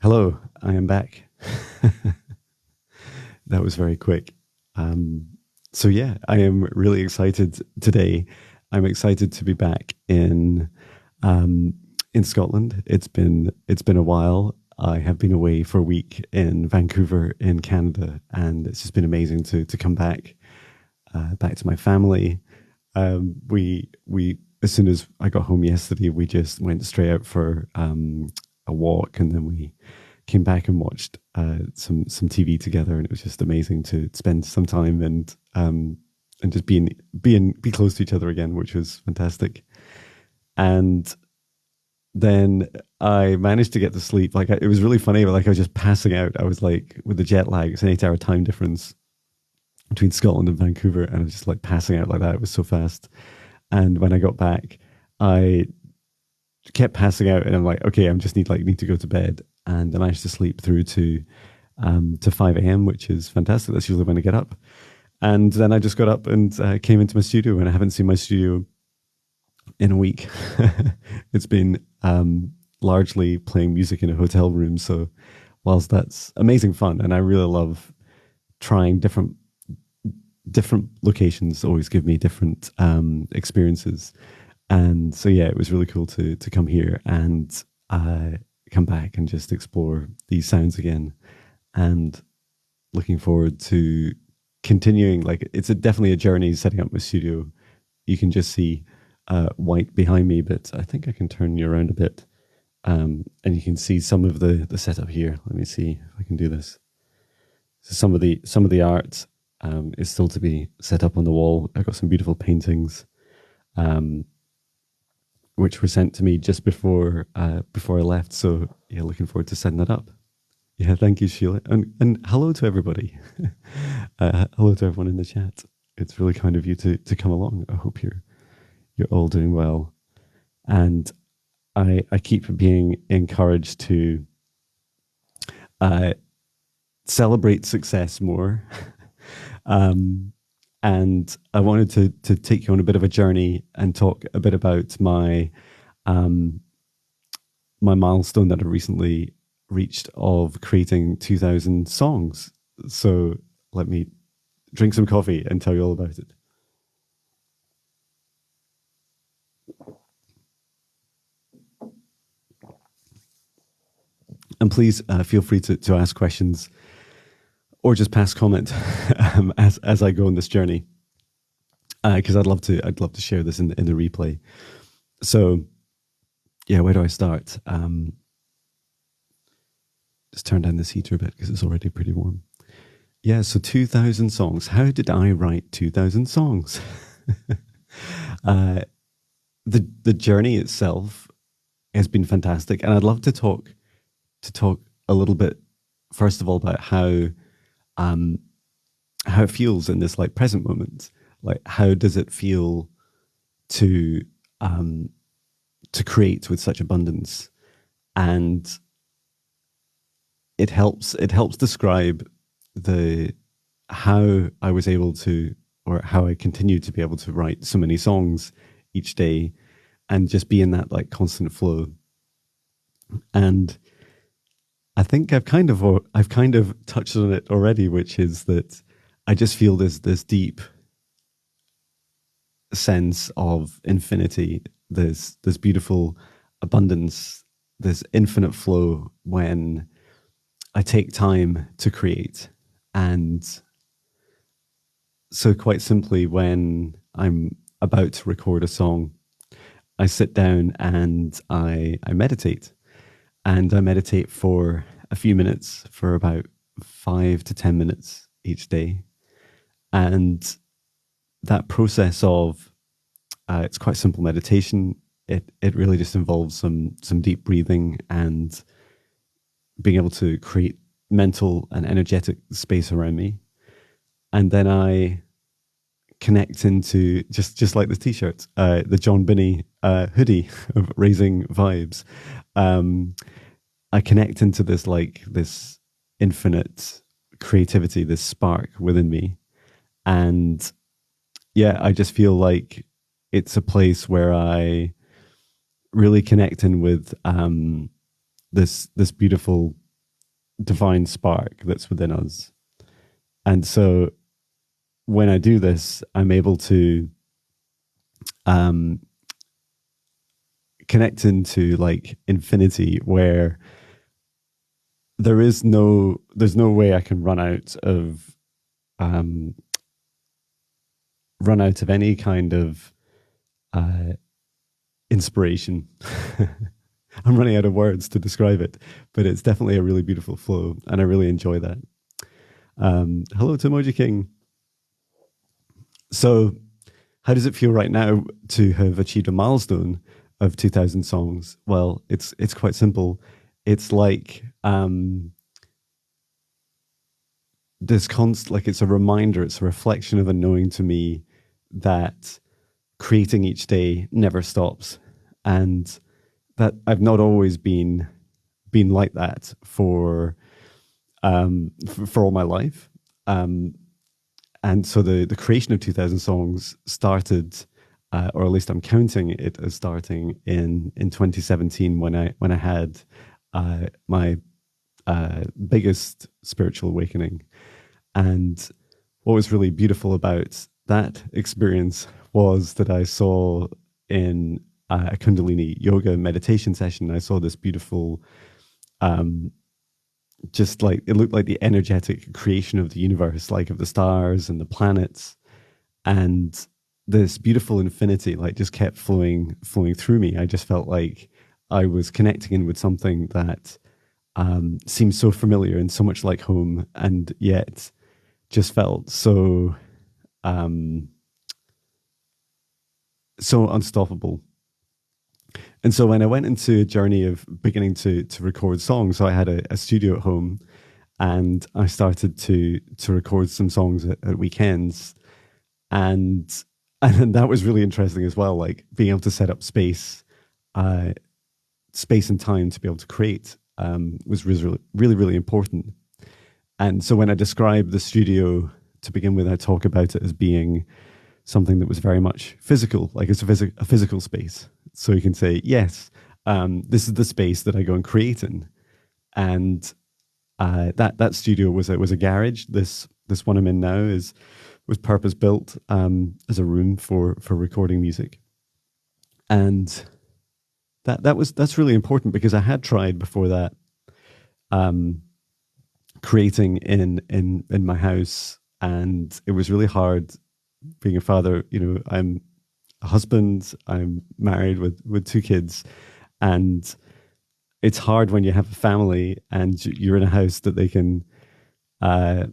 Hello, I am back. That was very quick. So yeah, I am really excited today. I'm excited to be back in Scotland. It's been a while. I have been away for a week in Vancouver in Canada, and it's just been amazing to come back to my family. We as soon as I got home yesterday, we just went straight out for a walk, and then we came back and watched some TV together, and it was just amazing to spend some time and just be close to each other again, which was fantastic. And then I managed to get to sleep. It was really funny, but like I was just passing out. I was like, with the jet lag, it's an 8 hour time difference between Scotland and Vancouver, and I was just like passing out like that. It was so fast. And when I got back, I kept passing out, and I'm like, okay, I'm just need to go to bed. And I managed to sleep through to 5 a.m., which is fantastic. That's usually when I get up. And then I just got up and came into my studio, and I haven't seen my studio in a week. It's been largely playing music in a hotel room. So whilst that's amazing fun, and I really love trying different locations, always give me different experiences. And so yeah, it was really cool to come here and come back and just explore these sounds again. And looking forward to continuing. Like, it's definitely a journey setting up my studio. You can just see white behind me, but I think I can turn you around a bit, and you can see some of the setup here. Let me see if I can do this. So some of the art is still to be set up on the wall. I've got some beautiful paintings, which were sent to me just before I left. So yeah, looking forward to setting that up. Yeah, thank you, Sheila, and hello to everybody. Hello to everyone in the chat. It's really kind of you to come along. I hope you're all doing well, and I keep being encouraged to celebrate success more. And I wanted to take you on a bit of a journey and talk a bit about my my milestone that I recently reached of creating 2,000 songs. So let me drink some coffee and tell you all about it. And please feel free to ask questions or just pass comment as I go on this journey, because I'd love to share this in the replay. So yeah, where do I start? Just turn down this heater a bit because it's already pretty warm. Yeah, so 2,000 songs. How did I write 2,000 songs? The journey itself has been fantastic, and I'd love to talk a little bit first of all about how it feels in this like present moment. Like, how does it feel to create with such abundance? And it helps describe how I was able to, or how I continue to be able to write so many songs each day and just be in that like constant flow. And I think I've kind of touched on it already, which is that I just feel this deep sense of infinity, this beautiful abundance, this infinite flow when I take time to create. And so quite simply, when I'm about to record a song, I sit down and I meditate. And I meditate for a few minutes, for about 5 to 10 minutes each day. And that process of, it's quite simple meditation. It really just involves some deep breathing and being able to create mental and energetic space around me. And then I connect into, just like the t-shirt, the John Binney hoodie of Raising Vibes. I connect into this infinite creativity, this spark within me. And yeah, I just feel like it's a place where I really connect in with this beautiful divine spark that's within us. And so when I do this, I'm able to um, connect into like infinity, where there's no way I can um, run out of any kind of uh, inspiration. I'm running out of words to describe it, but it's definitely a really beautiful flow, and I really enjoy that. Hello to Emoji King. So, how does it feel right now to have achieved a milestone of 2,000 songs? Well, it's quite simple. It's like like it's a reminder, it's a reflection of a knowing to me that creating each day never stops, and that I've not always been like that for all my life. Um, and so the creation of 2,000 songs started, or at least I'm counting it as starting in 2017, when I had my biggest spiritual awakening. And what was really beautiful about that experience was that I saw in a Kundalini yoga meditation session, I saw this beautiful, just like it looked like the energetic creation of the universe, like of the stars and the planets, and this beautiful infinity like just kept flowing through me. I just felt like I was connecting in with something that seemed so familiar and so much like home, and yet just felt um, so unstoppable. And so when I went into a journey of beginning to record songs, so I had a studio at home, and I started to record some songs at weekends, and and that was really interesting as well. Like being able to set up uh, space and time to be able to create was really important. And so when I describe the studio to begin with, I talk about it as being something that was very much physical, like it's a physical space. So you can say, yes, this is the space that I go and create in. And that studio was a garage. This one I'm in now was purpose built as a room for recording music. And that's really important, because I had tried before that um, creating in my house, and it was really hard being a father. You know, I'm a husband, I'm married with two kids, and it's hard when you have a family and you're in a house uh,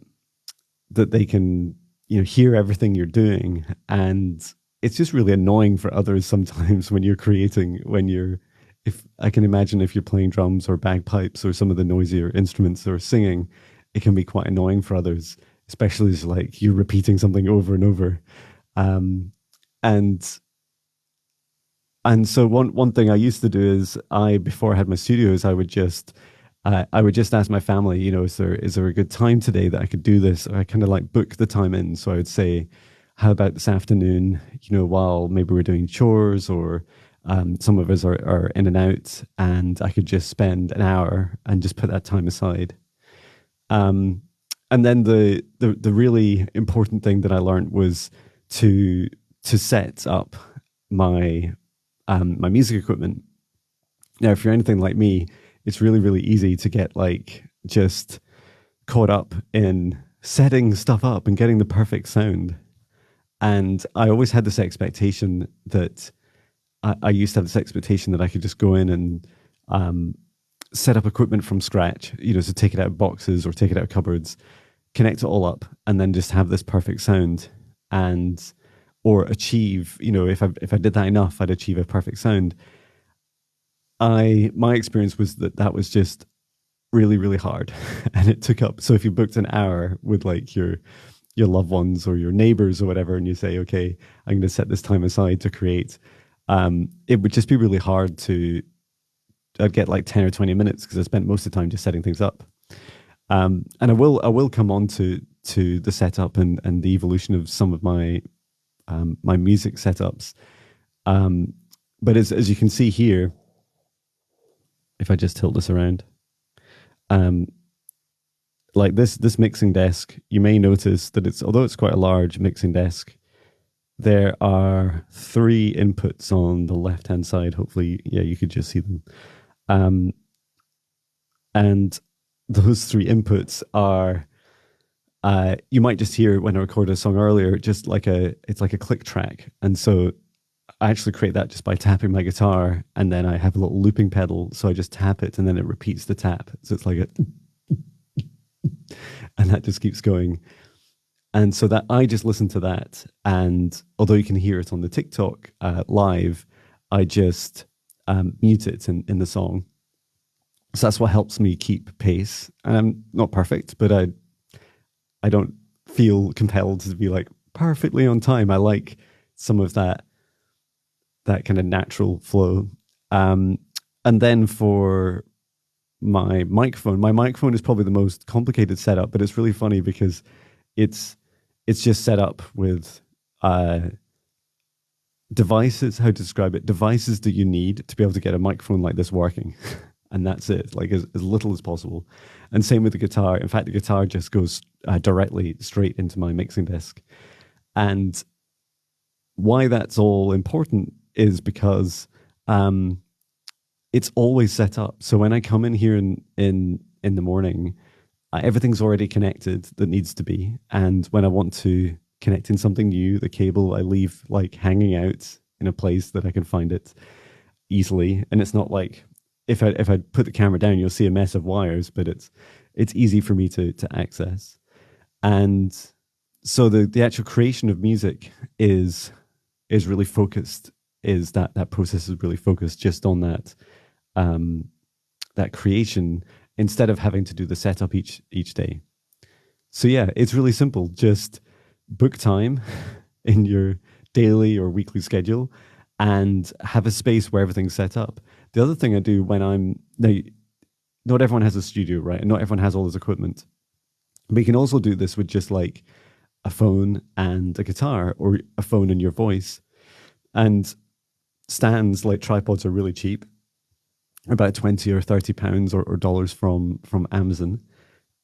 that they can hear everything you're doing, and it's just really annoying for others sometimes when you're creating, when you're if I can imagine if you're playing drums or bagpipes or some of the noisier instruments or singing, it can be quite annoying for others, especially as like you're repeating something over and over. Um, and and so one thing I used to do is, before I had my studios, I would just ask my family, is there a good time today that I could do this? Or I kind of like book the time in. So I would say, how about this afternoon? While maybe we're doing chores, or some of us are in and out, and I could just spend an hour and just put that time aside. Um, and then the really important thing that I learned was to set up my my music equipment. Now, if you're anything like me, it's really easy to get like just caught up in setting stuff up and getting the perfect sound. And I always had this expectation that I used to have this expectation that I could just go in and set up equipment from scratch, so take it out of boxes or take it out of cupboards, connect it all up, and then just have this perfect sound, and or achieve, if I did that enough, I'd achieve a perfect sound. My experience was that was just really hard, and it took up. So if you booked an hour with like your loved ones or your neighbors or whatever, and you say, okay, I'm going to set this time aside to create, it would just be really hard to. I'd get like 10 or 20 minutes because I spent most of the time just setting things up. And I will come on to the setup and the evolution of some of my my music setups. But as you can see here, if I just tilt this around, um, like this mixing desk, you may notice that it's, although it's quite a large mixing desk, there are three inputs on the left hand side. Hopefully, yeah, you could just see them. Um, and those three inputs are, you might just hear when I recorded a song earlier, just like it's like a click track. And so I actually create that just by tapping my guitar, and then I have a little looping pedal. So I just tap it and then it repeats the tap. So it's like a, and that just keeps going. And so that I just listen to that. And although you can hear it on the TikTok live, I just mute it in the song. So that's what helps me keep pace. And I'm not perfect, but I don't feel compelled to be like perfectly on time. I like some of that kind of natural flow. Um, and then for my microphone is probably the most complicated setup, but it's really funny because it's it's just set up with uh, devices. How to describe it? Devices that you need to be able to get a microphone like this working, and that's it. Like as little as possible. And same with the guitar. In fact, the guitar just goes directly straight into my mixing desk. And why that's all important is because it's always set up. So when I come in here in the morning, everything's already connected that needs to be. And when I want to connect in something new, the cable I leave like hanging out in a place that I can find it easily. And it's not like if I put the camera down, you'll see a mess of wires, but it's easy for me to access. And so the actual creation of music is really focused. Is that process is really focused just on um, that creation instead of having to do the setup each day. So yeah, it's really simple. Just book time in your daily or weekly schedule and have a space where everything's set up. The other thing I do when I'm now, not everyone has a studio, right? And not everyone has all this equipment. But you can also do this with just like a phone and a guitar, or a phone and your voice. And stands like tripods are really cheap, about 20 or 30 pounds or dollars from Amazon.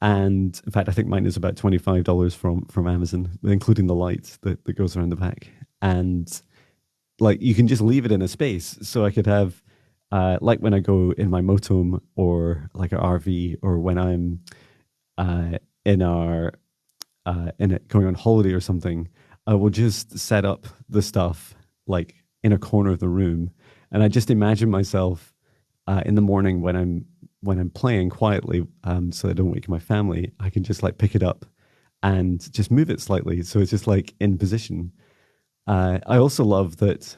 And in fact, I think mine is about $25 from Amazon, including the light that goes around the back. And like you can just leave it in a space. So I could have like when I go in my motorhome or like an RV, or when I'm in our in it going on holiday or something, I will just set up the stuff like in a corner of the room, and I just imagine myself in the morning when I'm playing quietly, so I don't wake my family. I can just like pick it up and just move it slightly, so it's just like in position. I also love that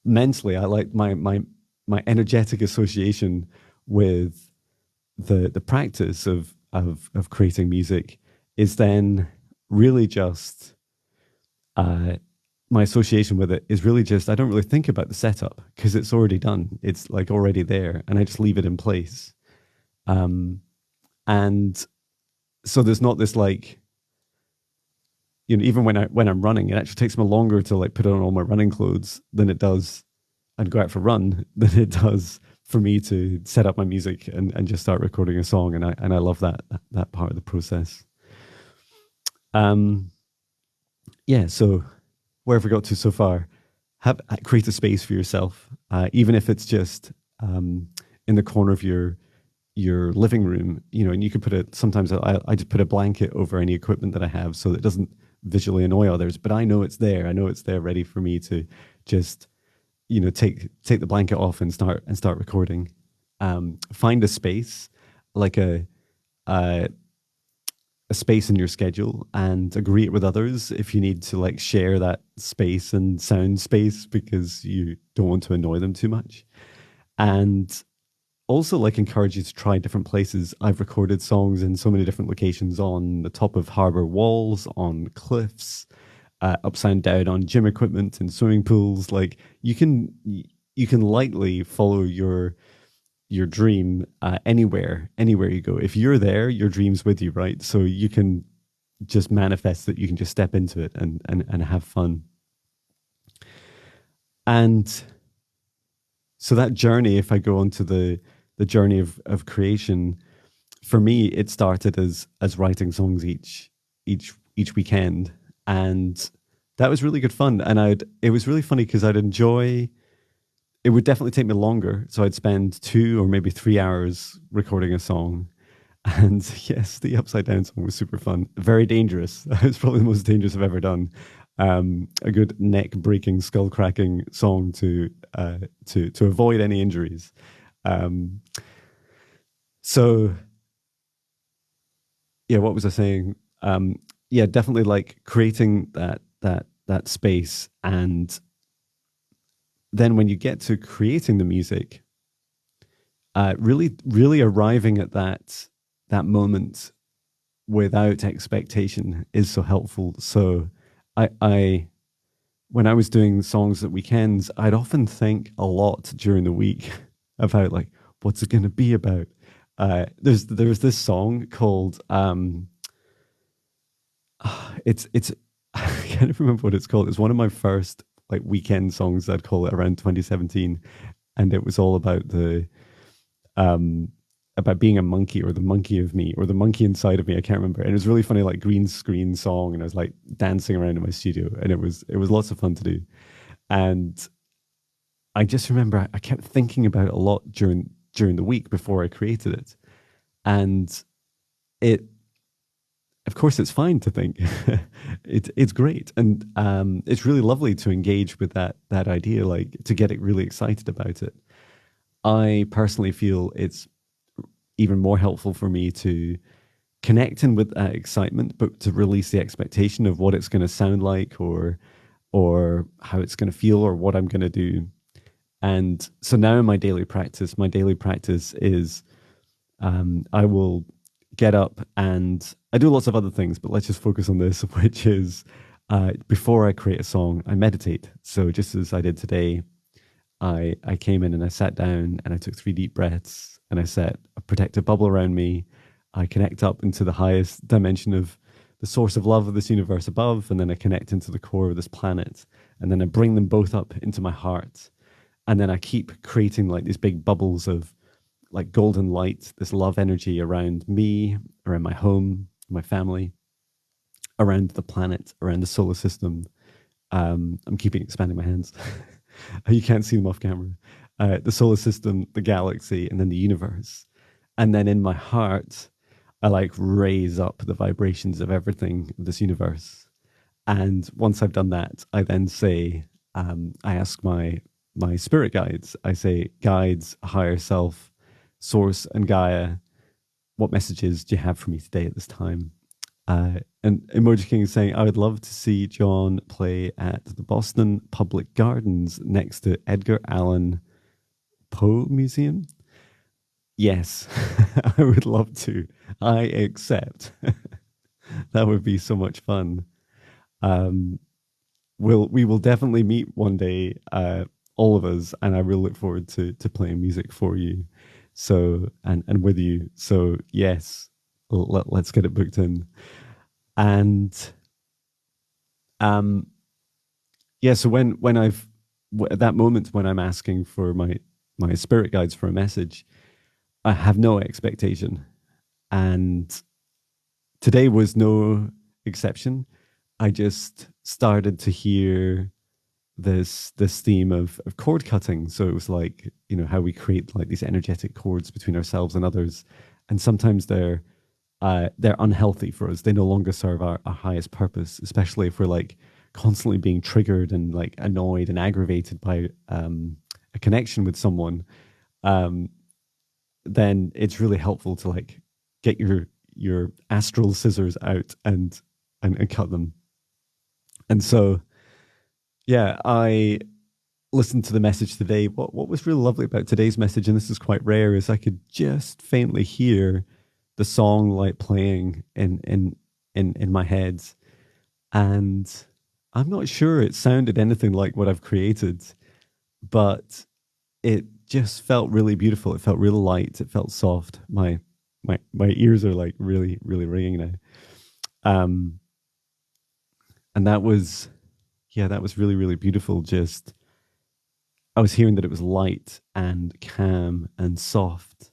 mentally. I like my energetic association with the practice of creating music is then really just my association with it is really just I don't really think about the setup because it's already done. It's like already there, and I just leave it in place. And so there's not this like, you know, even when I'm running, it actually takes me longer to like put on all my running clothes than it does and go out for a run than it does for me to set up my music and just start recording a song. And I love that part of the process. Um, yeah. So where have we got to so far? Create a space for yourself, even if it's just in the corner of your living room. You know, and you could put it. Sometimes I just put a blanket over any equipment that I have so that it doesn't visually annoy others. But I know it's there. I know it's there, ready for me to just take the blanket off and start recording. Find a space, like a a space in your schedule, and agree it with others if you need to like share that space and sound space because you don't want to annoy them too much. And also like encourage you to try different places. I've recorded songs in so many different locations: on the top of harbor walls, on cliffs, upside down on gym equipment and swimming pools. Like you can lightly follow your dream anywhere you go. If you're there, your dream's with you, right? So you can just manifest that. You can just step into it and have fun. And so that journey, if I go on to the journey of creation, for me, it started as writing songs each weekend, and that was really good fun. And it was really funny because I'd enjoy. It would definitely take me longer, so I'd spend 2 or maybe 3 hours recording a song. And yes, the upside down song was super fun. Very dangerous. It's probably the most dangerous I've ever done. A good neck breaking, skull cracking song to avoid any injuries. Um, so yeah, what was I saying? Yeah, definitely like creating that space, and then when you get to creating the music, really arriving at that moment without expectation is so helpful. So I when I was doing songs at weekends, I'd often think a lot during the week about like what's it going to be about. There's this song called it's I can't remember what it's called. It's one of my first like weekend songs. I'd call it around 2017, and it was all um about being a monkey, or the monkey of me, or the monkey inside of me. I can't remember. And it was really funny, like green screen song, and I was like dancing around in my studio, and it was lots of fun to do. And I just remember I kept thinking about it a lot during the week before I created it, and it of course it's fine to think. It's great, and it's really lovely to engage with that idea, like to get it really excited about it. I personally feel it's even more helpful for me to connect in with that excitement, but to release the expectation of what it's going to sound like, or how it's going to feel, or what I'm going to do. And so now in my daily practice is I will get up, and I do lots of other things, but let's just focus on this, which is before I create a song, I meditate. So just as I did today, I came in and I sat down and I took 3 deep breaths, and I set a protective bubble around me. I connect up into the highest dimension of the source of love of this universe above, and then I connect into the core of this planet, and then I bring them both up into my heart, and then I keep creating like these big bubbles of like golden light, this love energy around me, around my home, my family, around the planet, around the solar system. I'm keeping expanding my hands. You can't see them off camera. The solar system, the galaxy, and then the universe. And then in my heart, I like raise up the vibrations of everything of this universe. And once I've done that, I then say, I ask my spirit guides. I say, guides, higher self, source, and Gaia, what messages do you have for me today at this time? And Emoji King is saying, I would love to see John play at the Boston Public Gardens next to Edgar Allan Poe Museum. Yes, I would love to. I accept. That would be so much fun. Um, we will definitely meet one day, all of us, and I will look forward to playing music for you. So and with you. So yes, let's get it booked in. And um yeah, so when at that moment when I'm asking for my spirit guides for a message, I have no expectation. And today was no exception. I just started to hear this theme of chord cutting. So it was like, how we create like these energetic chords between ourselves and others. And sometimes they're unhealthy for us. They no longer serve our highest purpose, especially if we're like constantly being triggered and like annoyed and aggravated by a connection with someone. Um, then it's really helpful to like get your astral scissors out and cut them. And so, yeah, I listened to the message today. What was really lovely about today's message, and this is quite rare, is I could just faintly hear the song like playing in my head, and I'm not sure it sounded anything like what I've created, but it just felt really beautiful. It felt really light. It felt soft. My ears are like really really ringing now. Um, and that was yeah, that was really really beautiful. Just I was hearing that it was light and calm and soft,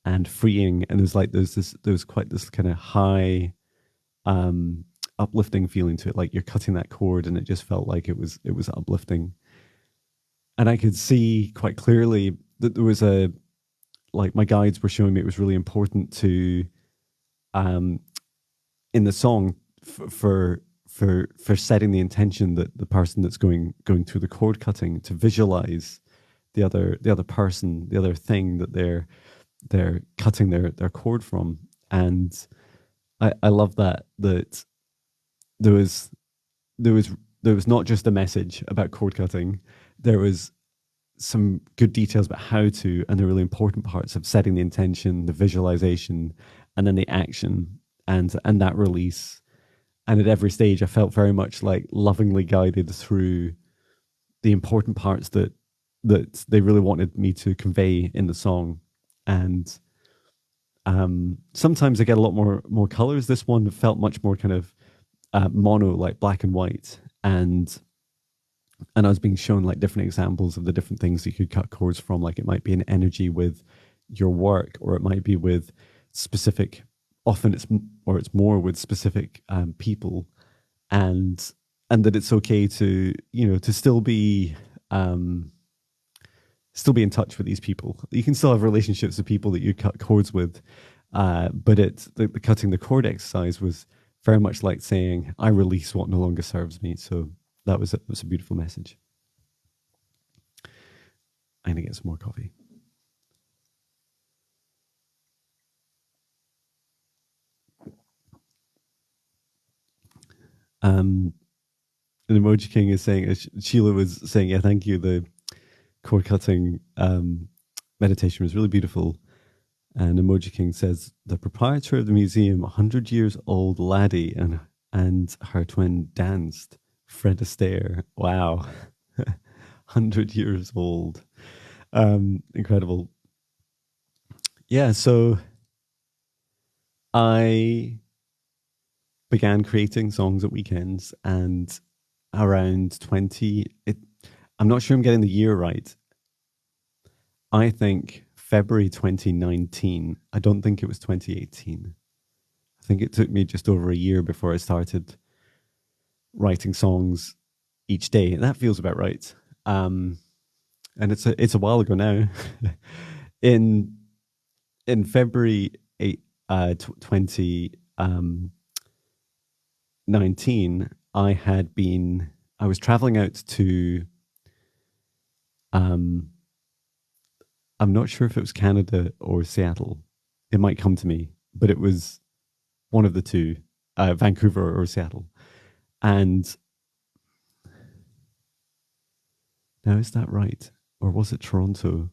and freeing. And there's quite this kind of high, um, uplifting feeling to it. Like you're cutting that chord, and it just felt like it was uplifting. And I could see quite clearly that there was a like my guides were showing me it was really important to um in the song for setting the intention that the person that's going through the chord cutting to visualize the other person, the other thing that they're cutting their chord from. And I love that there was there was there was not just a message about chord cutting. There was some good details about how to, and the really important parts of setting the intention, the visualization, and then the action, and that release. And at every stage, I felt very much like lovingly guided through the important parts that they really wanted me to convey in the song. And sometimes I get a lot more colors. This one felt much more kind of mono, like black and white, and I was being shown like different examples of the different things you could cut chords from. Like it might be an energy with your work, or it might be with specific. Often it's more with specific people, and that it's okay to to still be in touch with these people. You can still have relationships with people that you cut chords with, but the cutting the chord exercise was very much like saying, I release what no longer serves me. So that was a beautiful message. I'm gonna get some more coffee. An Emoji King is saying, Sheila was saying, yeah, thank you. The chord cutting meditation was really beautiful. And Emoji King says, the proprietor of the museum, 100 years old laddie, and her twin danced. Fred Astaire. Wow. 100 years old. Incredible. Yeah, so I began creating songs at weekends, and around 20, I'm not sure I'm getting the year right. I think February 2019. I don't think it was 2018. I think it took me just over a year before I started writing songs each day. That feels about right. And it's a while ago now. in in February 2019, I was traveling out to I'm not sure if it was Canada or Seattle. It might come to me, but it was one of the two, Vancouver or Seattle. And now, is that right? Or was it Toronto?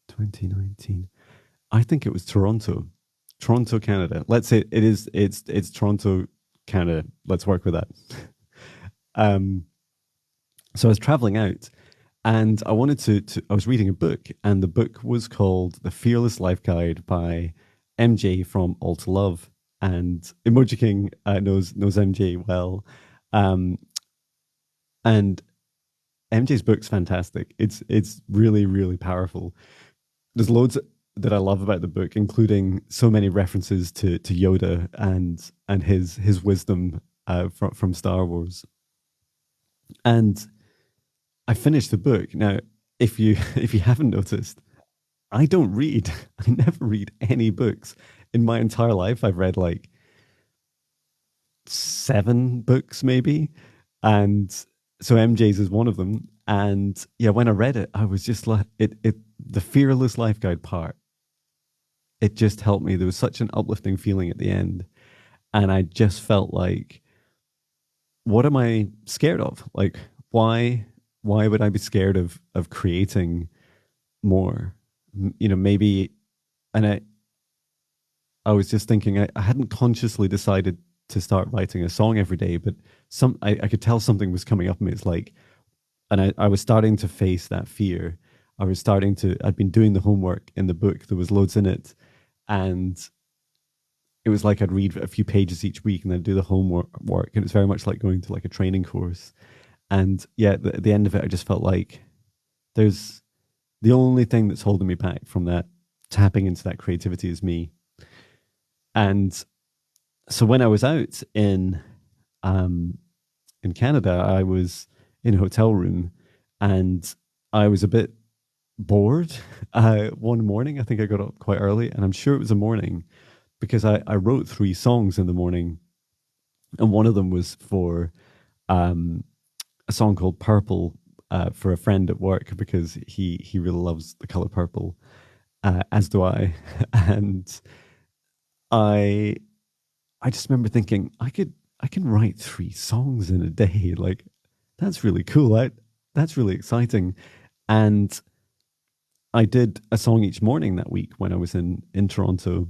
2019. I think it was Toronto. Toronto, Canada. Let's say it's Toronto, Canada. Let's work with that. um so I was traveling out, and I wanted I was reading a book, and the book was called The Fearless Life Guide by MJ from All to Love. And Emoji King knows MJ well. And MJ's book's fantastic. It's really, really powerful. There's loads that I love about the book, including so many references to Yoda and his wisdom from Star Wars. And I finished the book. Now, if you if you haven't noticed, I don't read. I never read any books in my entire life. I've read like 7 books maybe, and so MJ's is one of them. And yeah, when I read it, I was just like, the Fearless Life Guide part, it just helped me. There was such an uplifting feeling at the end, and I just felt like, what am I scared of? Like, why would I be scared of creating more? Maybe. And I was just thinking, I hadn't consciously decided to start writing a song every day, but I could tell something was coming up in me. It's like, and I was starting to face that fear. I'd been doing the homework in the book. There was loads in it. And it was like I'd read a few pages each week and then do the homework. And it's very much like going to like a training course. And yeah, at the end of it, I just felt like there's The only thing that's holding me back from that tapping into that creativity is me. And so when I was out um, in Canada, I was in a hotel room and I was a bit bored one morning. I think I got up quite early, and I'm sure it was a morning because I wrote three songs in the morning, and one of them was for um, a song called Purple for a friend at work because he really loves the color purple, as do I, and I I just remember thinking I can write three songs in a day. Like that's really cool. That's really exciting. And I did a song each morning that week when I was in Toronto,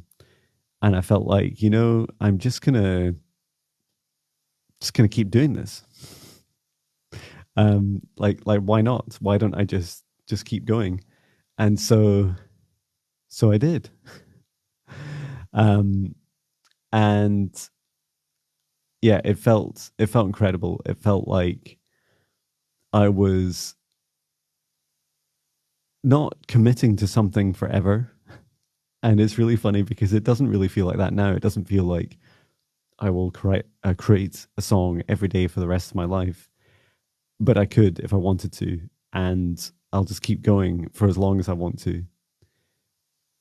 and I felt like, I'm just gonna keep doing this. Like why not? Why don't I just keep going? And so I did. Um, and yeah, it felt incredible. It felt like I was not committing to something forever. And it's really funny because it doesn't really feel like that now. It doesn't feel like I will create a song every day for the rest of my life, but I could if I wanted to, and I'll just keep going for as long as I want to.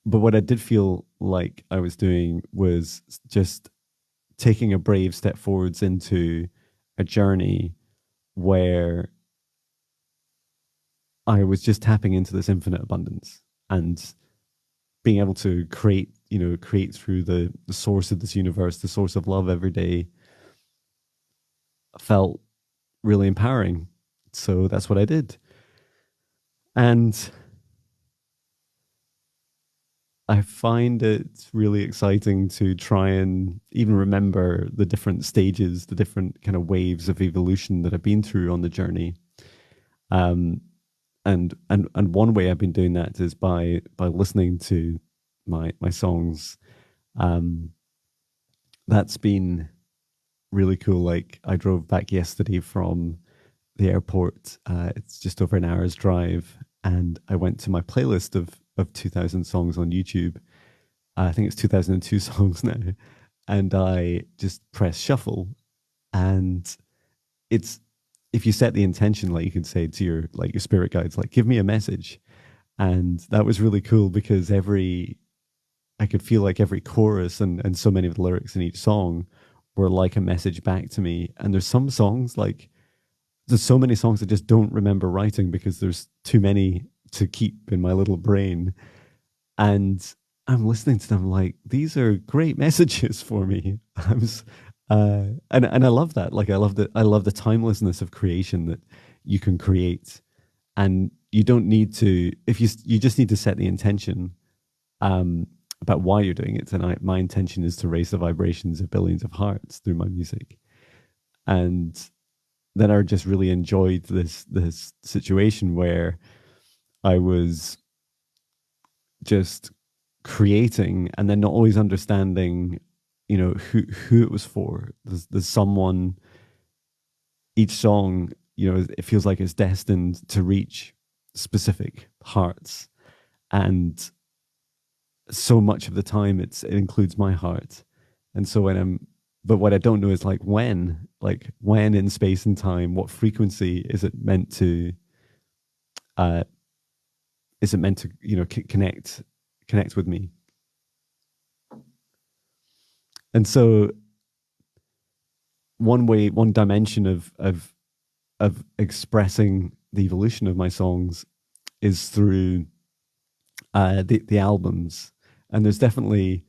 But what I did feel like I was doing was just taking a brave step forwards into a journey where I was just tapping into this infinite abundance and being able to create through the source of this universe, the source of love every day, felt really empowering. So that's what I did. And I find it really exciting to try and even remember the different stages, the different kind of waves of evolution that I've been through on the journey. Um, and one way I've been doing that is by listening to my songs. Um, that's been really cool. Like I drove back yesterday from the airport. It's just over an hour's drive, and I went to my playlist of 2000 songs on YouTube. I think it's 2002 songs now, and I just press shuffle, and it's if you set the intention, like you can say to your spirit guides, like give me a message, and that was really cool because every I could feel like every chorus and so many of the lyrics in each song were like a message back to me. And there's some songs like there's so many songs I just don't remember writing because there's too many to keep in my little brain. And I'm listening to them like these are great messages for me. And I love that. Like I love the timelessness of creation that you can create, and you don't need to if you just need to set the intention about why you're doing it. And my intention is to raise the vibrations of billions of hearts through my music. And then I just really enjoyed this situation where I was just creating and then not always understanding, who it was for. There's someone each song, it feels like it's destined to reach specific hearts. And so much of the time it includes my heart. And so but what I don't know is like when in space and time, what frequency is it meant to, uh, connect with me. And so one dimension of expressing the evolution of my songs is through the albums. And there's definitely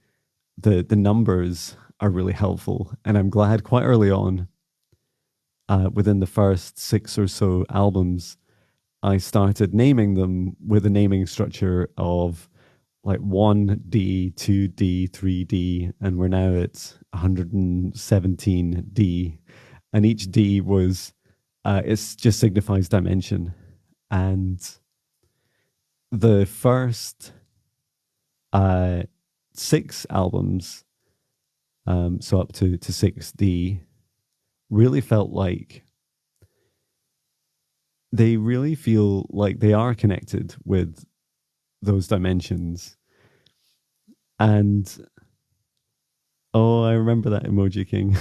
the numbers are really helpful. And I'm glad quite early on, within the first six or so albums, I started naming them with a naming structure of like 1D, 2D, 3D, and we're now at 117D. And each D was, it just signifies dimension. And the first uh, six albums, so up to 6D, really felt like they really feel like they are connected with those dimensions. And oh, I remember that emoji king.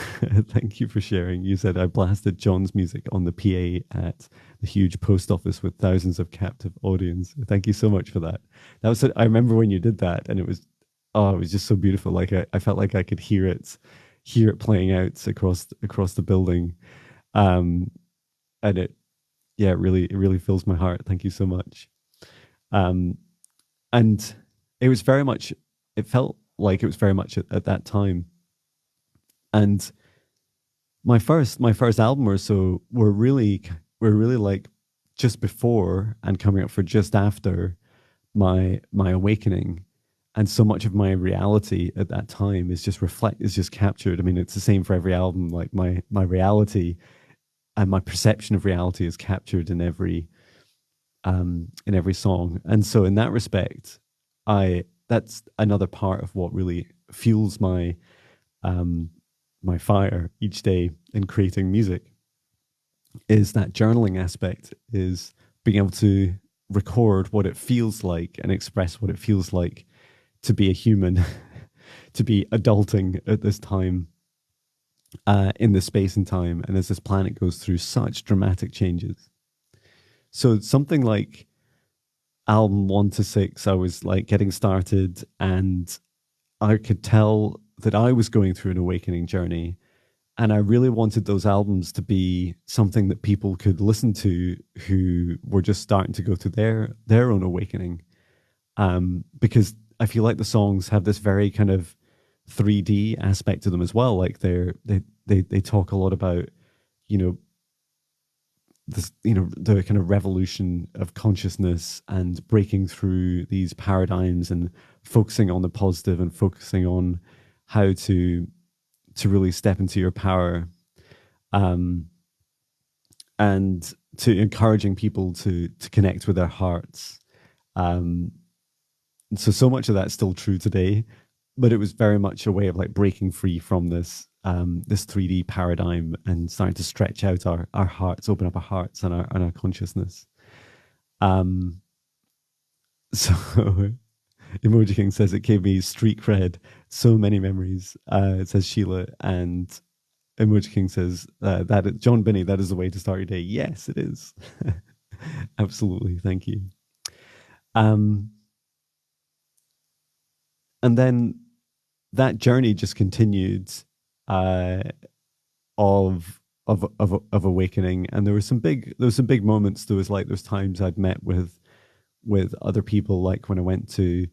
Thank you for sharing. You said I blasted John's music on the PA at the huge post office with thousands of captive audience. Thank you so much for that. That was I remember when you did that, and it was it was just so beautiful. Like I felt like I could hear it playing out across the building. And it yeah, it really fills my heart. Thank you so much. Um and it was very much it felt like it was very much at that time. And my first album or so were really like just before and coming up for just after my awakening. And so much of my reality at that time is just captured. I mean, it's the same for every album. Like my reality and my perception of reality is captured in every song. And so in that respect, I that's another part of what really fuels um my fire each day in creating music, is that journaling aspect, is being able to record what it feels like and express what it feels like to be a human, to be adulting at this time, in this space and time, and as this planet goes through such dramatic changes. So something like album 1 to 6, I was like getting started, and I could tell that I was going through an awakening journey. And I really wanted those albums to be something that people could listen to who were just starting to go through their own awakening. Because I feel like the songs have this very kind of 3D aspect to them as well. Like they talk a lot about, you know, this, you know, the kind of revolution of consciousness and breaking through these paradigms and focusing on the positive and focusing on how to really step into your power, and to encouraging people to connect with their hearts. So much of that's still true today, but it was very much a way of like breaking free from this 3D paradigm and starting to stretch out our hearts, open up our hearts and our consciousness. So Emoji King says it gave me street cred, so many memories. It says Sheila, and Emoji King says John Binney, that is the way to start your day. Yes, it is. Absolutely, thank you. And then that journey just continued, of awakening, and there were some big moments. There was times I'd met with other people, like when I went to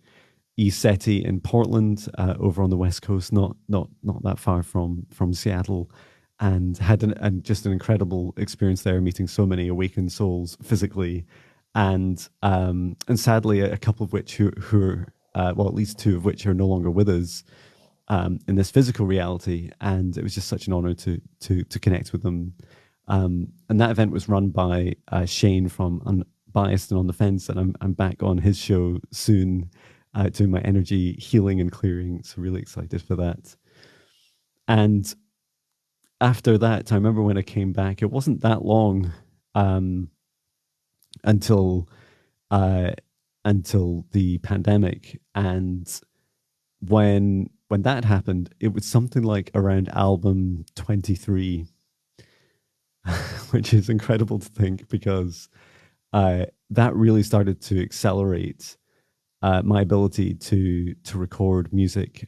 ESETI in Portland, over on the West Coast, not that far from Seattle, and had just an incredible experience there, meeting so many awakened souls physically, and sadly a couple of which who are well, at least two of which are no longer with us, in this physical reality. And it was just such an honor to connect with them. And that event was run by Shane from Unbiased and On the Fence, and I'm back on his show soon, doing my energy healing and clearing. So really excited for that. And after that, I remember when I came back, it wasn't that long until the pandemic. And when that happened, it was something like around album 23, which is incredible to think, because that really started to accelerate my ability to record music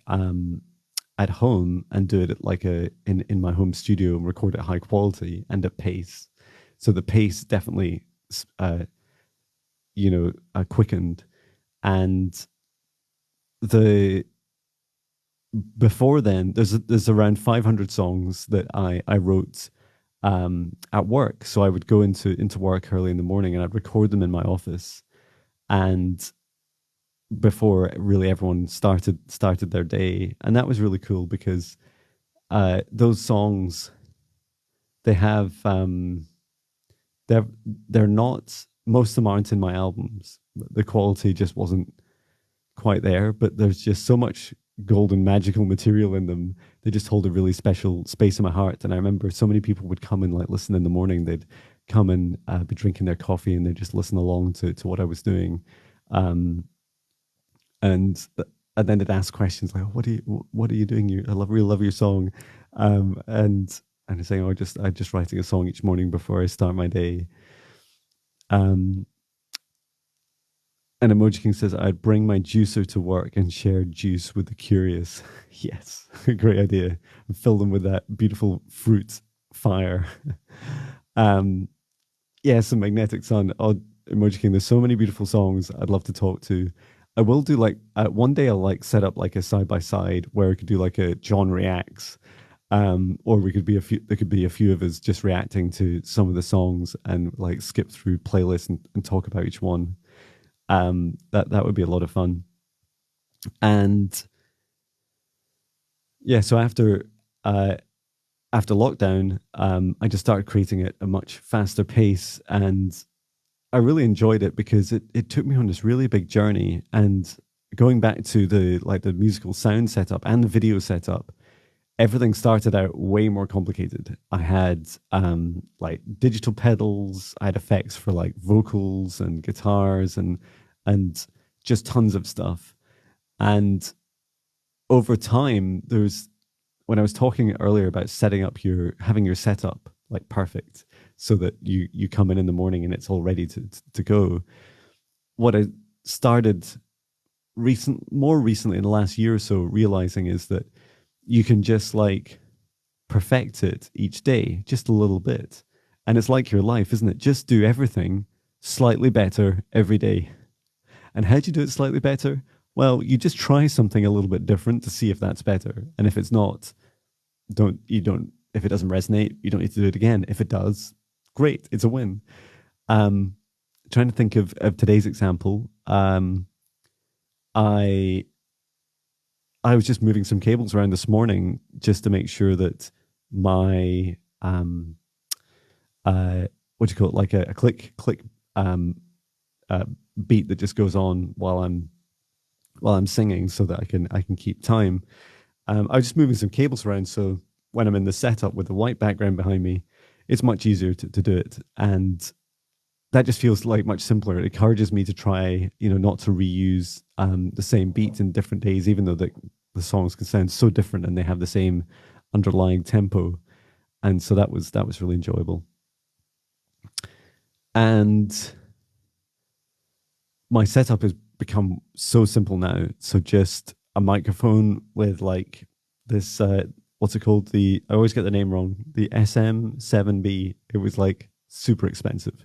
at home and do it like in my home studio, and record at high quality and at pace. So the pace definitely quickened. And before then, there's around 500 songs that I wrote at work. So I would go into work early in the morning, and I'd record them in my office, and before really everyone started their day. And that was really cool, because those songs, they have they're not, most of them aren't in my albums. The quality just wasn't quite there, but there's just so much golden magical material in them. They just hold a really special space in my heart. And I remember so many people would come and like listen in the morning. They'd come and be drinking their coffee, and they'd just listen along to what I was doing. and and then it asks questions like, what are you doing? I really love your song, and it's saying, oh, I'm just writing a song each morning before I start my day. Um, and Emoji King says, I'd bring my juicer to work and share juice with the curious. Yes, great idea. And fill them with that beautiful fruit fire. um, yeah, some Magnetic Sun. Oh, Emoji King, there's so many beautiful songs I'd love to talk to. I will do like one day I'll like set up like a side by side where we could do like a John reacts, or we could be a few. There could be a few of us just reacting to some of the songs and like skip through playlists and talk about each one. That would be a lot of fun. And yeah, so uh, after lockdown, I just started creating at a much faster pace, and I really enjoyed it because it took me on this really big journey. And going back to the musical sound setup and the video setup, everything started out way more complicated. I had like digital pedals, I had effects for like vocals and guitars and just tons of stuff. And over time, there's when I was talking earlier about setting up your having your setup like perfect so that you come in the morning and it's all ready to go. What I started more recently in the last year or so realizing is that you can just like perfect it each day, just a little bit. And it's like your life, isn't it? Just do everything slightly better every day. And how do you do it slightly better? Well, you just try something a little bit different to see if that's better. And if it's not, if it doesn't resonate, you don't need to do it again. If it does, great, it's a win. Um, Trying to think of today's example. I I was just moving some cables around this morning just to make sure that my what do you call it, like a click um uh, beat that just goes on while I'm singing, so that I can keep time. I was just moving some cables around, so when I'm in the setup with the white background behind me, it's much easier to do it, and that just feels like much simpler. It encourages me to try, not to reuse the same beats in different days, even though the songs can sound so different and they have the same underlying tempo. And so that was really enjoyable. And my setup has become so simple now. So just a microphone with like this, what's it called? I always get the name wrong. The SM7B. It was like super expensive.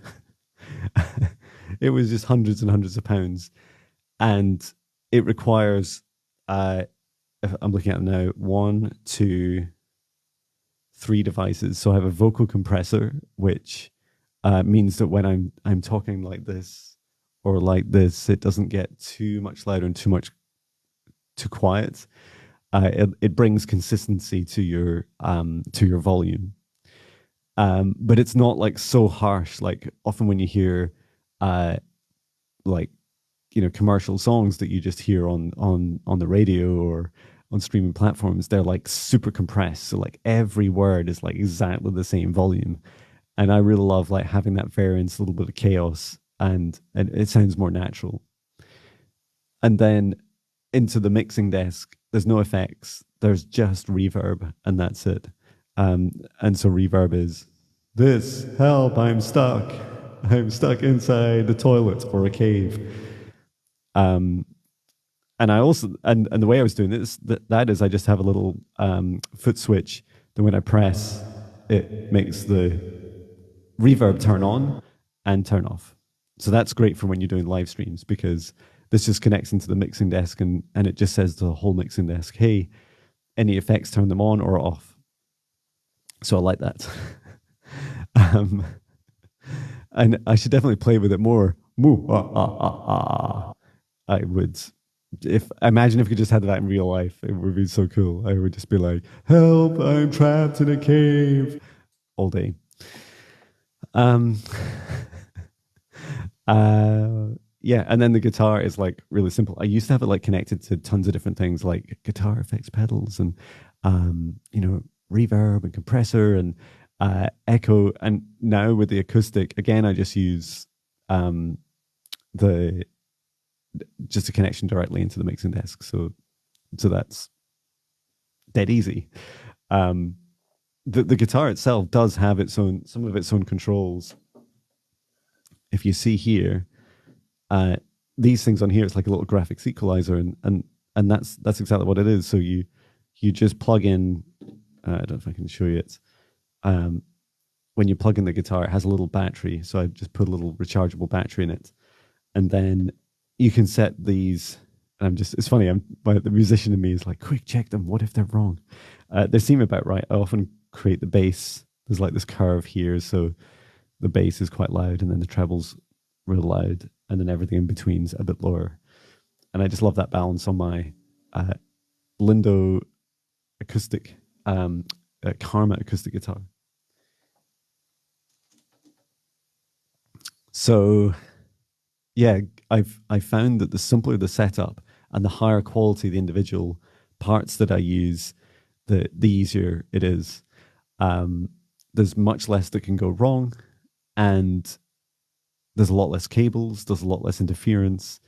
It was just hundreds and hundreds of pounds. And it requires, if I'm looking at them now, one, two, three devices. So I have a vocal compressor, which means that when I'm talking like this or like this, it doesn't get too much louder and too quiet. It brings consistency to your volume, but it's not like so harsh. Like often when you hear uh, like commercial songs that you just hear on the radio or on streaming platforms, they're like super compressed. So like every word is like exactly the same volume, and I really love like having that variance, a little bit of chaos, and it sounds more natural. And then into the mixing desk, there's no effects. There's just reverb, and that's it. And so reverb is this, help, I'm stuck. I'm stuck inside the toilet or a cave. Um, and I also and the way I was doing this that is I just have a little foot switch. Then when I press, it makes the reverb turn on and turn off. So that's great for when you're doing live streams, because this just connects into the mixing desk, and it just says to the whole mixing desk, hey, any effects, turn them on or off. So I like that. um, and I should definitely play with it more. Moo, ah, ah, ah, ah. I would, if imagine if we just had that in real life, it would be so cool. I would just be like, help, I'm trapped in a cave all day. Um, uh, yeah, and then the guitar is like really simple. I used to have it like connected to tons of different things like guitar effects pedals and reverb and compressor and echo. And now with the acoustic, again, I just use um the just a connection directly into the mixing desk. So that's dead easy. Um, the guitar itself does have some of its own controls. If you see here, uh, these things on here, it's like a little graphics equalizer, and that's exactly what it is. So you just plug in. I don't know if I can show you it. Um, when you plug in the guitar, it has a little battery. So I just put a little rechargeable battery in it, and then you can set these. And it's funny. The musician in me is like, quick, check them. What if they're wrong? They seem about right. I often create the bass. There's like this curve here, so the bass is quite loud, and then the treble's real loud, and then everything in between's a bit lower. And I just love that balance on my Lindo acoustic, Karma acoustic guitar. So yeah, I found that the simpler the setup and the higher quality the individual parts that I use, the easier it is. There's much less that can go wrong, and there's a lot less cables, there's a lot less interference,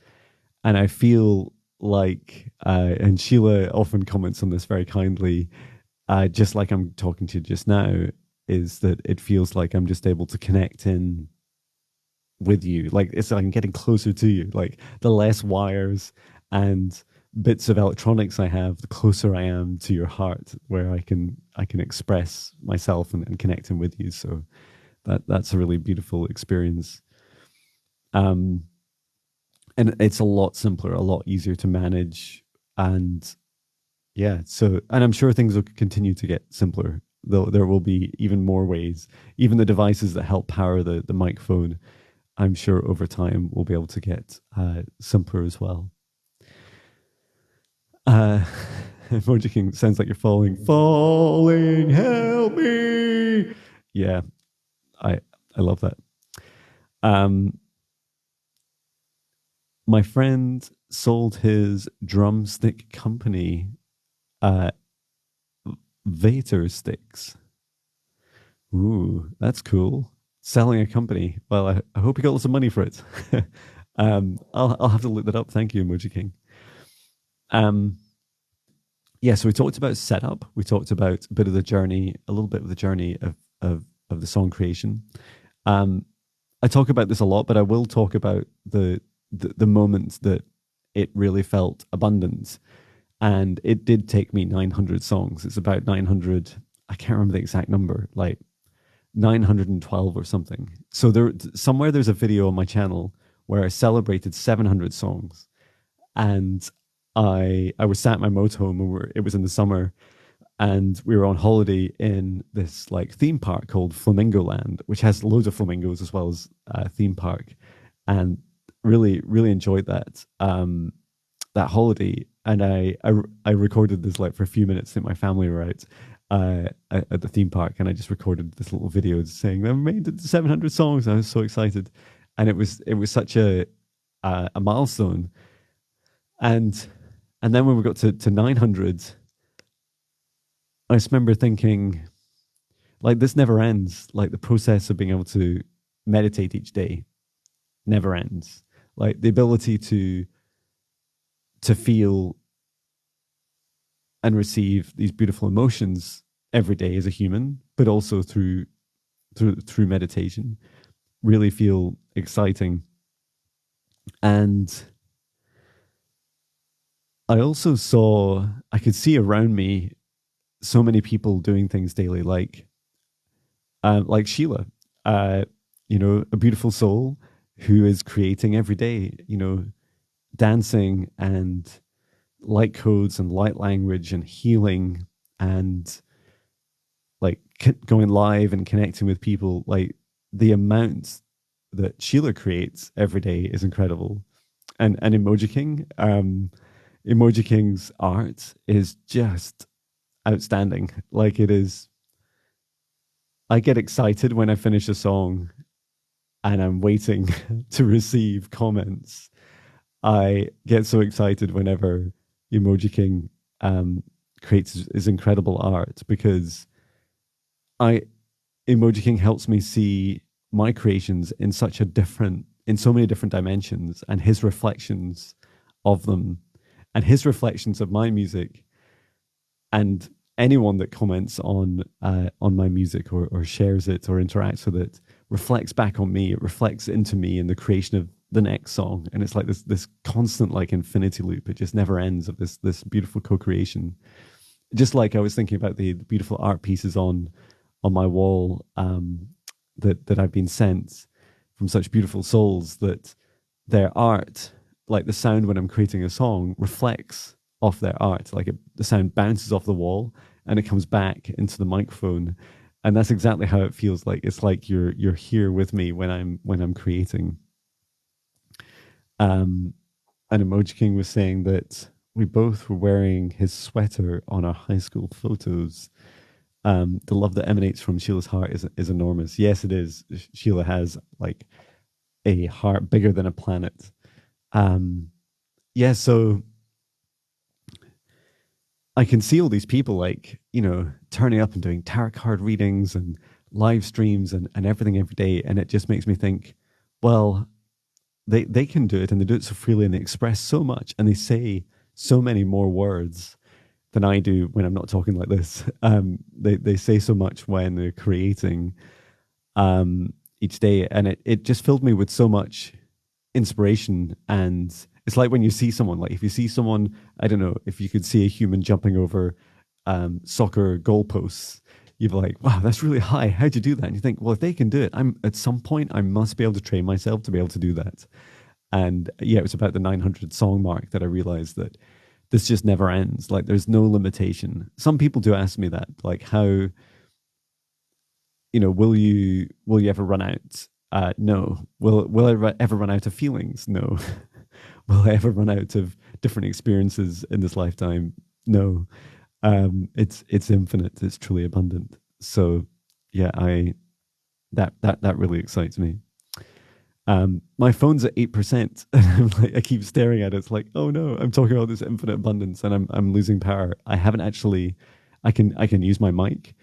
and I feel like, and Sheila often comments on this very kindly, just like I'm talking to you just now, is that it feels like I'm just able to connect in with you. Like it's like I'm getting closer to you. Like the less wires and bits of electronics I have, the closer I am to your heart, where I can express myself and connect in with you. So that's a really beautiful experience. And it's a lot simpler, a lot easier to manage, and yeah. So, and I'm sure things will continue to get simpler. Though there will be even more ways. Even the devices that help power the microphone, I'm sure over time we'll be able to get simpler as well. Emoji King, sounds like you're falling, help me. Yeah, I love that. My friend sold his drumstick company, Vater Sticks. Ooh, that's cool. Selling a company. Well, I hope he got lots of money for it. I'll have to look that up. Thank you, Emoji King. Yeah, so we talked about setup. We talked about a bit of the journey, a little bit of the journey of the song creation. I talk about this a lot, but I will talk about the moments that it really felt abundant. And it did take me 900 songs. It's about 900. I can't remember the exact number, like 912 or something. So there's a video on my channel where I celebrated 700 songs, and I was sat in my motorhome, and it was in the summer, and we were on holiday in this like theme park called Flamingo Land, which has loads of flamingos as well as a theme park, and really enjoyed that that holiday. And I recorded this like for a few minutes that my family were out at the theme park, and I just recorded this little video saying I made it to 700 songs. And I was so excited, and it was such a milestone. And then when we got to 900, I just remember thinking, like, this never ends. Like the process of being able to meditate each day never ends. Like the ability to feel and receive these beautiful emotions every day as a human, but also through meditation, really feel exciting. And I also I could see around me so many people doing things daily, like Sheila, a beautiful soul who is creating every day, dancing and light codes and light language and healing and like going live and connecting with people. Like the amount that Sheila creates every day is incredible. And Emoji King, Emoji King's art is just outstanding. Like it is, I get excited when I finish a song and I'm waiting to receive comments. I get so excited whenever Emoji King creates his incredible art, because Emoji King helps me see my creations in so many different dimensions, and his reflections of them and his reflections of my music, and anyone that comments on my music or shares it or interacts with it reflects back on me. It reflects into me in the creation of the next song, and it's like this constant like infinity loop. It just never ends of this beautiful co-creation. Just like I was thinking about the beautiful art pieces on my wall, that I've been sent from such beautiful souls, that their art, like the sound when I'm creating a song, reflects off their art. Like the sound bounces off the wall and it comes back into the microphone, and that's exactly how it feels like. It's like you're here with me when I'm creating. And Emoji King was saying that we both were wearing his sweater on our high school photos. The love that emanates from Sheila's heart is enormous. Yes, it is. Sheila has like a heart bigger than a planet. Yeah, so I can see all these people like, turning up and doing tarot card readings and live streams and everything every day. And it just makes me think, well, they can do it, and they do it so freely, and they express so much, and they say so many more words than I do when I'm not talking like this. They say so much when they're creating each day, and it just filled me with so much inspiration. And it's like when you see someone, like if you see someone, I don't know, if you could see a human jumping over soccer goalposts, you're like, wow, that's really high. How'd you do that? And you think, well, if they can do it, at some point I must be able to train myself to be able to do that. And yeah, it was about the 900 song mark that I realized that this just never ends. Like there's no limitation. Some people do ask me that, like how, will you ever run out? No. Will I ever run out of feelings? No. Will I ever run out of different experiences in this lifetime? No. It's infinite. It's truly abundant. So yeah, that really excites me. My phone's at 8%. And I keep staring at it. It's like, oh no, I'm talking about this infinite abundance and I'm losing power. I haven't actually. I can use my mic,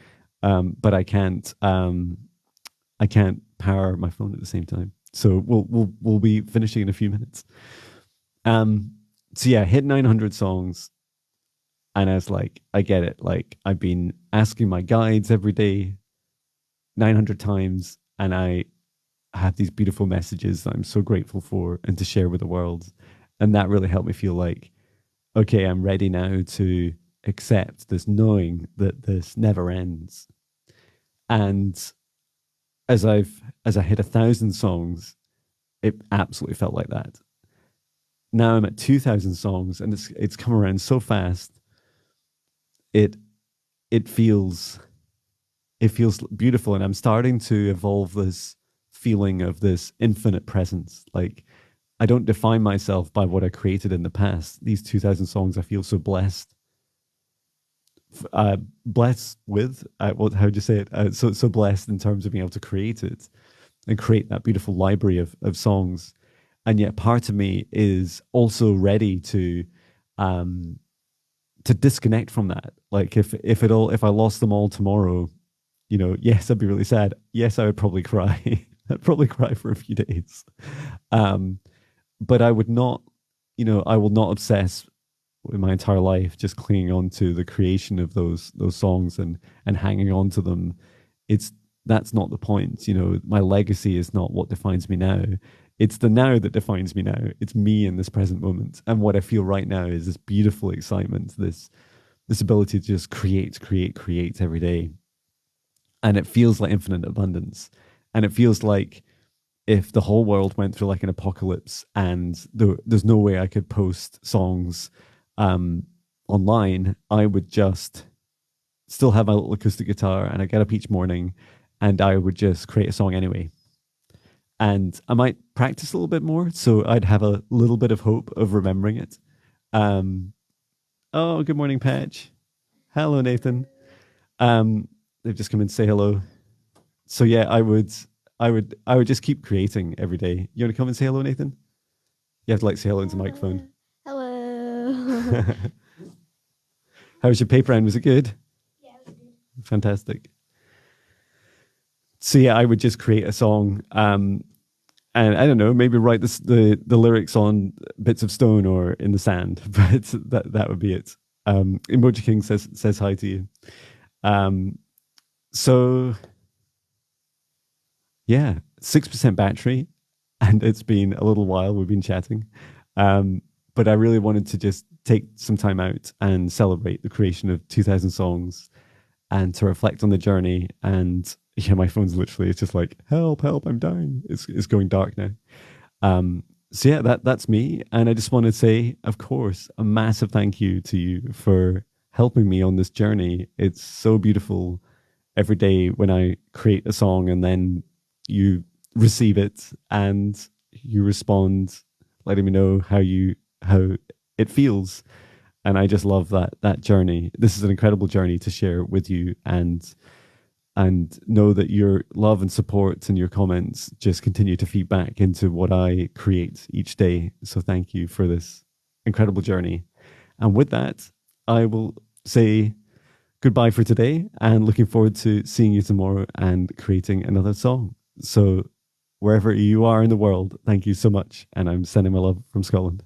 but I can't power my phone at the same time. So we'll be finishing in a few minutes. So yeah, hit 900 songs. And I was like, I get it. Like I've been asking my guides every day 900 times, and I have these beautiful messages that I'm so grateful for and to share with the world. And that really helped me feel like, okay, I'm ready now to accept this knowing that this never ends. And as I hit 1,000 songs, it absolutely felt like that. Now I'm at 2,000 songs, and it's come around so fast. It feels beautiful, and I'm starting to evolve this feeling of this infinite presence. Like I don't define myself by what I created in the past. These 2,000 songs, I feel so blessed. Blessed with how'd you say it? So blessed in terms of being able to create it and create that beautiful library of songs. And yet, part of me is also ready to disconnect from that. Like if I lost them all tomorrow, yes, I'd be really sad. Yes, I would probably cry. I'd probably cry for a few days. But I would not, I will not obsess with my entire life just clinging on to the creation of those songs and hanging on to them. That's not the point. My legacy is not what defines me now. It's the now that defines me now. It's me in this present moment. And what I feel right now is this beautiful excitement, this ability to just create every day. And it feels like infinite abundance. And it feels like if the whole world went through like an apocalypse and there's no way I could post songs online, I would just still have my little acoustic guitar, and I get up each morning and I would just create a song anyway. And I might practice a little bit more, so I'd have a little bit of hope of remembering it. Oh, good morning, Patch. Hello, Nathan. They've just come in to say hello. So yeah, I would just keep creating every day. You want to come and say hello, Nathan? You have to like say hello into the microphone. Hello. How was your paper round? Was it good? Yeah, it was good. Fantastic. So yeah, I would just create a song, and I don't know, maybe write the lyrics on bits of stone or in the sand, but that would be it. Emoji King says hi to you. Um, so yeah, 6% battery, and it's been a little while we've been chatting. But I really wanted to just take some time out and celebrate the creation of 2000 songs and to reflect on the journey. And yeah, my phone's literally, it's just like, help, help, I'm dying. It's going dark now. So yeah, that's me. And I just want to say, of course, a massive thank you to you for helping me on this journey. It's so beautiful every day when I create a song and then you receive it and you respond, letting me know how it feels. And I just love that journey. This is an incredible journey to share with you, and know that your love and support and your comments just continue to feed back into what I create each day. So thank you for this incredible journey. And with that, I will say goodbye for today and looking forward to seeing you tomorrow and creating another song. So wherever you are in the world, thank you so much. And I'm sending my love from Scotland.